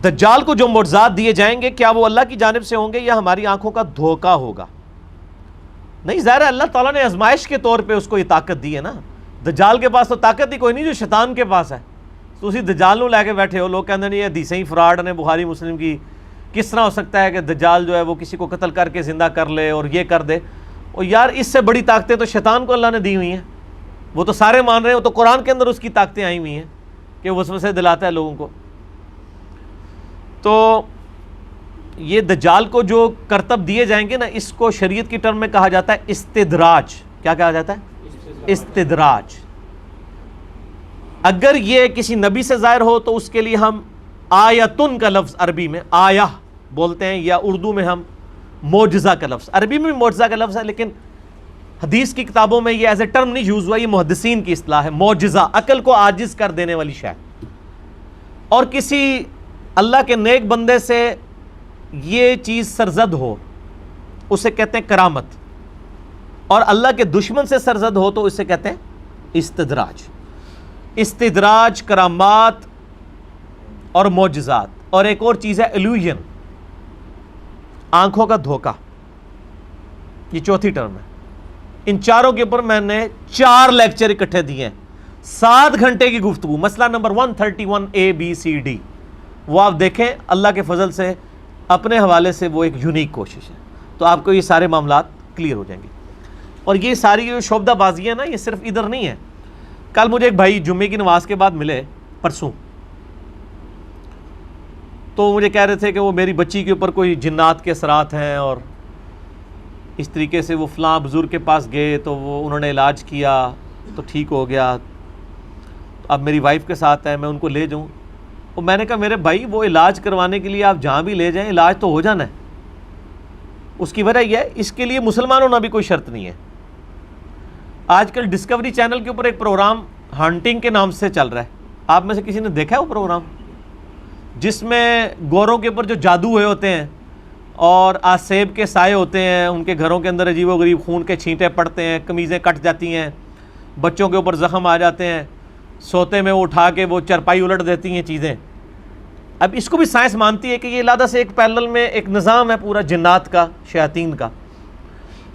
دجال کو جو معجزات دیے جائیں گے کیا وہ اللہ کی جانب سے ہوں گے یا ہماری آنکھوں کا دھوکہ ہوگا؟ نہیں، ظاہر ہے اللہ تعالیٰ نے آزمائش کے طور پہ اس کو یہ طاقت دی ہے نا. دجال کے پاس تو طاقت ہی کوئی نہیں جو شیطان کے پاس ہے. تو اسی دجال نو لے کے بیٹھے ہو. لوگ کہتے ہیں یہ حدیثیں ہی فراڈ نے بخاری مسلم کی. کس طرح ہو سکتا ہے کہ دجال جو ہے وہ کسی کو قتل کر کے زندہ کر لے اور یہ کر دے؟ اور یار اس سے بڑی طاقتیں تو شیطان کو اللہ نے دی ہوئی ہیں. وہ تو سارے مان رہے ہیں. وہ تو قرآن کے اندر اس کی طاقتیں آئی ہوئی ہیں کہ وسوسے دلاتا ہے لوگوں کو. تو یہ دجال کو جو کرتب دیے جائیں گے نا، اس کو شریعت کی ٹرم میں کہا جاتا ہے استدراج. کیا کہا جاتا ہے؟ استدراج. اگر یہ کسی نبی سے ظاہر ہو تو اس کے لیے ہم آیتن کا لفظ عربی میں آیہ بولتے ہیں، یا اردو میں ہم معجزہ کا لفظ. عربی میں بھی معجزہ کا لفظ ہے لیکن حدیث کی کتابوں میں یہ ایز اے ٹرم نہیں یوز ہوا. یہ محدثین کی اصطلاح ہے. معجزہ عقل کو عاجز کر دینے والی شے. اور کسی اللہ کے نیک بندے سے یہ چیز سرزد ہو اسے کہتے ہیں کرامت. اور اللہ کے دشمن سے سرزد ہو تو اسے کہتے ہیں استدراج. استدراج، کرامات اور معجزات. اور ایک اور چیز ہے ایلوژن، آنکھوں کا دھوکہ. یہ چوتھی ٹرم ہے. ان چاروں کے اوپر میں نے 4 لیکچر اکٹھے دیے ہیں. 7 گھنٹے کی گفتگو. مسئلہ نمبر 131 ABCD وہ آپ دیکھیں. اللہ کے فضل سے اپنے حوالے سے وہ ایک یونیک کوشش ہے. تو آپ کو یہ سارے معاملات کلیئر ہو جائیں گے. اور یہ ساری جو شعبدہ بازی ہے نا، یہ صرف ادھر نہیں ہے. کل مجھے ایک بھائی جمعے کی نماز کے بعد ملے، پرسوں. تو مجھے کہہ رہے تھے کہ وہ میری بچی کے اوپر کوئی جنات کے اثرات ہیں اور اس طریقے سے وہ فلاں بزرگ کے پاس گئے تو وہ انہوں نے علاج کیا تو ٹھیک ہو گیا. اب میری وائف کے ساتھ ہے، میں ان کو لے جاؤں. اور میں نے کہا میرے بھائی وہ علاج کروانے کے لیے آپ جہاں بھی لے جائیں علاج تو ہو جانا ہے. اس کی وجہ یہ ہے اس کے لیے مسلمان ہونا بھی کوئی شرط نہیں ہے. آج کل ڈسکوری چینل کے اوپر ایک پروگرام ہنٹنگ کے نام سے چل رہا ہے. آپ میں سے کسی نے دیکھا ہے وہ پروگرام؟ جس میں گوروں کے اوپر جو جادو ہوئے ہوتے ہیں اور آسیب کے سائے ہوتے ہیں، ان کے گھروں کے اندر عجیب و غریب خون کے چھینٹے پڑتے ہیں، قمیضیں کٹ جاتی ہیں، بچوں کے اوپر زخم آ جاتے ہیں، سوتے میں وہ اٹھا کے وہ چرپائی الٹ دیتی ہیں چیزیں. اب اس کو بھی سائنس مانتی ہے کہ یہ علیحدہ سے ایک پیرلل میں ایک نظام ہے پورا جنات کا، شیاطین کا.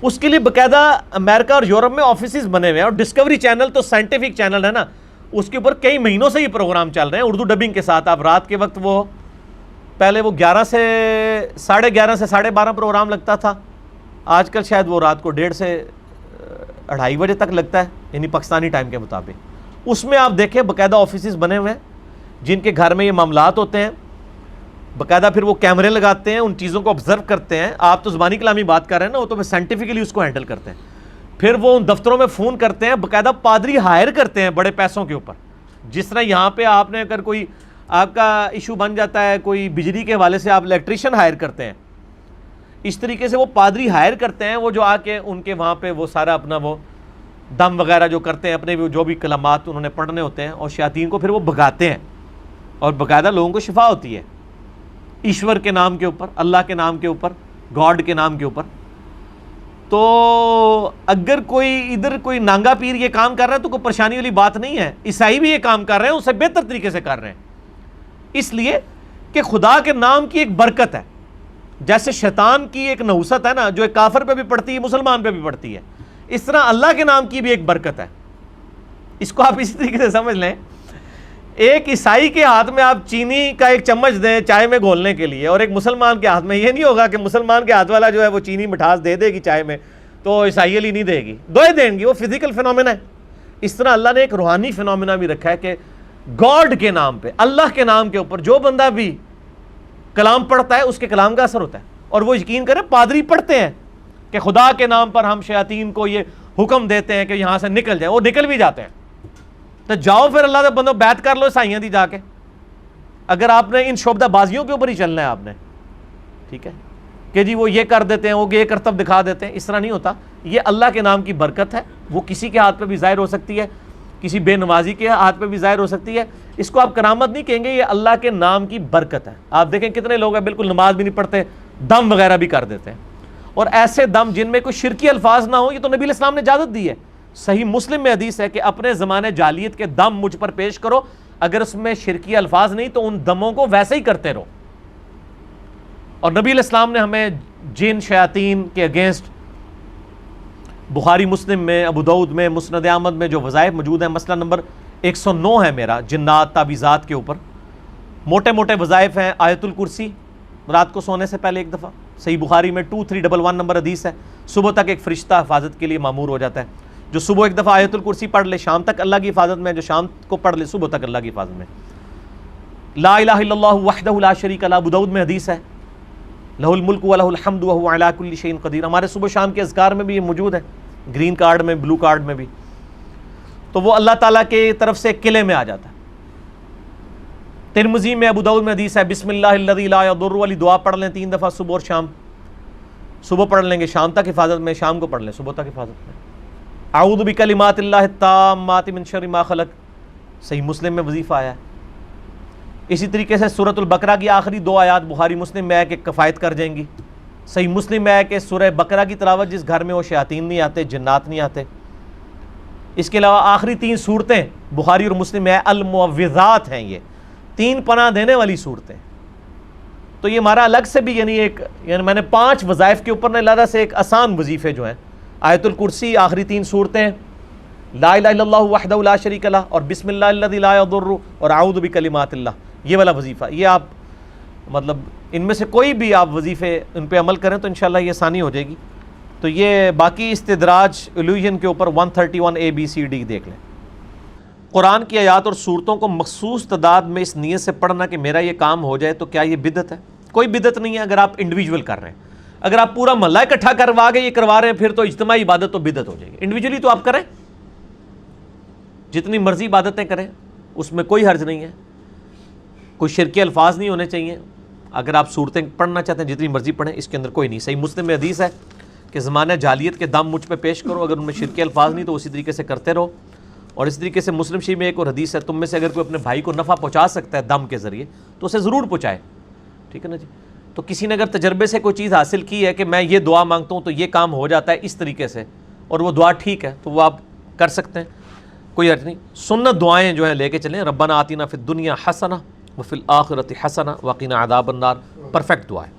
اس کے لیے باقاعدہ امریکہ اور یورپ میں آفیسز بنے ہوئے ہیں. اور ڈسکوری چینل تو سائنٹیفک چینل ہے نا، اس کے اوپر کئی مہینوں سے یہ پروگرام چل رہے ہیں اردو ڈبنگ کے ساتھ. آپ رات کے وقت وہ پہلے وہ 11 سے 11:30 سے 12:30 پروگرام لگتا تھا. آج کل شاید وہ رات کو 1:30 سے 2:30 بجے تک لگتا ہے، یعنی پاکستانی ٹائم کے مطابق. اس میں آپ دیکھیں باقاعدہ آفیسز بنے ہوئے ہیں جن کے گھر میں یہ معاملات ہوتے ہیں. باقاعدہ پھر وہ کیمرے لگاتے ہیں، ان چیزوں کو آبزرو کرتے ہیں. آپ تو زبانی کلامی بات کر رہے ہیں نا، وہ تو میں سائنٹیفکلی اس کو ہینڈل کرتے ہیں. پھر وہ ان دفتروں میں فون کرتے ہیں، باقاعدہ پادری ہائر کرتے ہیں بڑے پیسوں کے اوپر. جس طرح یہاں پہ آپ نے اگر کوئی آپ کا ایشو بن جاتا ہے کوئی بجلی کے حوالے سے، آپ الیکٹریشین ہائر کرتے ہیں، اس طریقے سے وہ پادری ہائر کرتے ہیں. وہ جو آ کے ان کے وہاں پہ وہ سارا اپنا وہ دم وغیرہ جو کرتے ہیں، اپنے جو بھی کلمات انہوں نے پڑھنے ہوتے ہیں، اور شیاطین کو پھر وہ بھگاتے ہیں. اور باقاعدہ لوگوں کو شفا ہوتی ہے ایشور کے نام کے اوپر، اللہ کے نام کے اوپر، گاڈ کے نام کے اوپر. تو اگر کوئی ادھر کوئی نانگا پیر یہ کام کر رہا ہے تو کوئی پریشانی والی بات نہیں ہے. عیسائی بھی یہ کام کر رہے ہیں، اسے بہتر طریقے سے کر رہے ہیں. اس لیے کہ خدا کے نام کی ایک برکت ہے. جیسے شیطان کی ایک نحوست ہے نا، جو ایک کافر پہ بھی پڑتی ہے مسلمان پہ بھی پڑتی ہے، اس طرح اللہ کے نام کی بھی ایک برکت ہے. اس کو آپ اسی طریقے سے سمجھ لیں. ایک عیسائی کے ہاتھ میں آپ چینی کا ایک چمچ دیں چائے میں گھولنے کے لیے، اور ایک مسلمان کے ہاتھ میں، یہ نہیں ہوگا کہ مسلمان کے ہاتھ والا جو ہے وہ چینی مٹھاس دے دے گی چائے میں تو عیسائی علی نہیں دے گی، دوئے دیں گی. وہ فزیکل فینومینا ہے. اس طرح اللہ نے ایک روحانی فینومینا بھی رکھا ہے کہ گاڈ کے نام پہ، اللہ کے نام کے اوپر جو بندہ بھی کلام پڑھتا ہے اس کے کلام کا اثر ہوتا ہے. اور وہ یقین کریں پادری پڑھتے ہیں کہ خدا کے نام پر ہم شیاطین کو یہ حکم دیتے ہیں کہ یہاں سے نکل جائیں، وہ نکل بھی جاتے ہیں. تو جاؤ پھر اللہ کے بندوں بیعت کر لو عیسائیاں دی جا کے، اگر آپ نے ان شعبدہ بازیوں کے اوپر ہی چلنا ہے آپ نے. ٹھیک ہے کہ جی وہ یہ کر دیتے ہیں، وہ یہ کرتب دکھا دیتے ہیں. اس طرح نہیں ہوتا. یہ اللہ کے نام کی برکت ہے. وہ کسی کے ہاتھ پہ بھی ظاہر ہو سکتی ہے، کسی بے نمازی کے ہاتھ پہ بھی ظاہر ہو سکتی ہے. اس کو آپ کرامت نہیں کہیں گے، یہ اللہ کے نام کی برکت ہے. آپ دیکھیں کتنے لوگ ہیں بالکل نماز بھی نہیں پڑھتے، دم وغیرہ بھی کر دیتے ہیں. اور ایسے دم جن میں کوئی شرکی الفاظ نہ ہو، یہ تو نبی علیہ السلام نے اجازت دی ہے. صحیح مسلم میں حدیث ہے کہ اپنے زمانے جاہلیت کے دم مجھ پر پیش کرو، اگر اس میں شرکی الفاظ نہیں تو ان دموں کو ویسے ہی کرتے رہو. اور نبی علیہ السلام نے ہمیں جن شیاطین کے اگینسٹ بخاری مسلم میں، ابو داؤد میں، مسند احمد میں جو وظائف موجود ہیں، مسئلہ نمبر 109 ہے میرا جنات تعویذات کے اوپر، موٹے موٹے وظائف ہیں۔ آیت الکرسی رات کو سونے سے پہلے ایک دفعہ، صحیح بخاری میں 2311 نمبر حدیث ہے، صبح تک ایک فرشتہ حفاظت کے لیے مامور ہو جاتا ہے۔ جو صبح ایک دفعہ آیت الکرسی پڑھ لے شام تک اللہ کی حفاظت میں، جو شام کو پڑھ لے صبح تک اللہ کی حفاظت میں۔ لا الہ الا اللہ وحدہ لا شریک لہ، ابو داؤد میں حدیث ہے، لہ الملک و لہ الحمد وہو علی کل شیء قدیر۔ ہمارے صبح شام کے اذکار میں بھی یہ موجود ہے، گرین کارڈ میں، بلو کارڈ میں بھی۔ تو وہ اللہ تعالیٰ کی طرف سے قلعے میں آ جاتا ہے۔ ترمذی میں، ابو داؤد میں حدیث ہے، بسم اللہ الذی لا یضر والی دعا پڑھ لیں 3 دفعہ صبح اور شام۔ صبح پڑھ لیں گے شام تک حفاظت میں، شام کو پڑھ لیں صبح تک حفاظت میں۔ اعوذ بکلمات اللہ التامات من شر ما خلق، صحیح مسلم میں وظیفہ آیا ہے۔ اسی طریقے سے سورۃ البقرہ کی آخری 2 آیات بخاری مسلم میں ہے کہ کفایت کر جائیں گی۔ صحیح مسلم میں ہے کہ سورہ بقرہ کی تلاوت جس گھر میں وہ شیاطین نہیں آتے، جنات نہیں آتے۔ اس کے علاوہ آخری 3 صورتیں بخاری اور مسلم میں ہے، المعوذات ہیں، یہ 3 پناہ دینے والی صورتیں۔ تو یہ ہمارا الگ سے بھی یعنی میں نے 5 وظائف کے اوپر علیحدہ سے ایک آسان وظیفے جو ہیں، آیت الکرسی، آخری 3 صورتیں، لا الہ الا اللہ وحدہ لا شریک لہ، اور بسم اللہ الذی لا یضر، اور اعوذ بکلمات اللہ، یہ والا وظیفہ۔ یہ آپ مطلب ان میں سے کوئی بھی آپ وظیفے ان پہ عمل کریں تو انشاءاللہ یہ آسانی ہو جائے گی۔ تو یہ باقی استدراج الوژن کے اوپر 131 ABCD دیکھ لیں۔ قرآن کی آیات اور صورتوں کو مخصوص تعداد میں اس نیت سے پڑھنا کہ میرا یہ کام ہو جائے، تو کیا یہ بدعت ہے؟ کوئی بدعت نہیں ہے اگر آپ انڈیویجول کر رہے ہیں۔ اگر آپ پورا محلہ اکٹھا کروا کے یہ کروا رہے ہیں پھر تو اجتماعی عبادت تو بدعت ہو جائے گی۔ انڈیویجولی تو آپ کریں، جتنی مرضی عبادتیں کریں، اس میں کوئی حرج نہیں ہے، کوئی شرکی الفاظ نہیں ہونے چاہیے۔ اگر آپ صورتیں پڑھنا چاہتے ہیں جتنی مرضی پڑھیں، اس کے اندر کوئی نہیں۔ صحیح مسلم میں حدیث ہے کہ زمانہ جاہلیت کے دم مجھ پہ پیش کرو، اگر ان میں شرکی الفاظ نہیں تو اسی طریقے سے کرتے رہو۔ اور اس طریقے سے مسلم شریف میں ایک اور حدیث ہے، تم میں سے اگر کوئی اپنے بھائی کو نفع پہنچا سکتا ہے دم کے ذریعے تو اسے ضرور پہنچائے، ٹھیک ہے نا جی۔ تو کسی نے اگر تجربے سے کوئی چیز حاصل کی ہے کہ میں یہ دعا مانگتا ہوں تو یہ کام ہو جاتا ہے اس طریقے سے، اور وہ دعا ٹھیک ہے، تو وہ آپ کر سکتے ہیں، کوئی حرج نہیں۔ سنت دعائیں جو ہیں لے کے چلیں، ربنا آتنا فی الدنیا حسنہ وفی الآخرۃ حسنہ وقنا عذاب النار، پرفیکٹ دعا ہے۔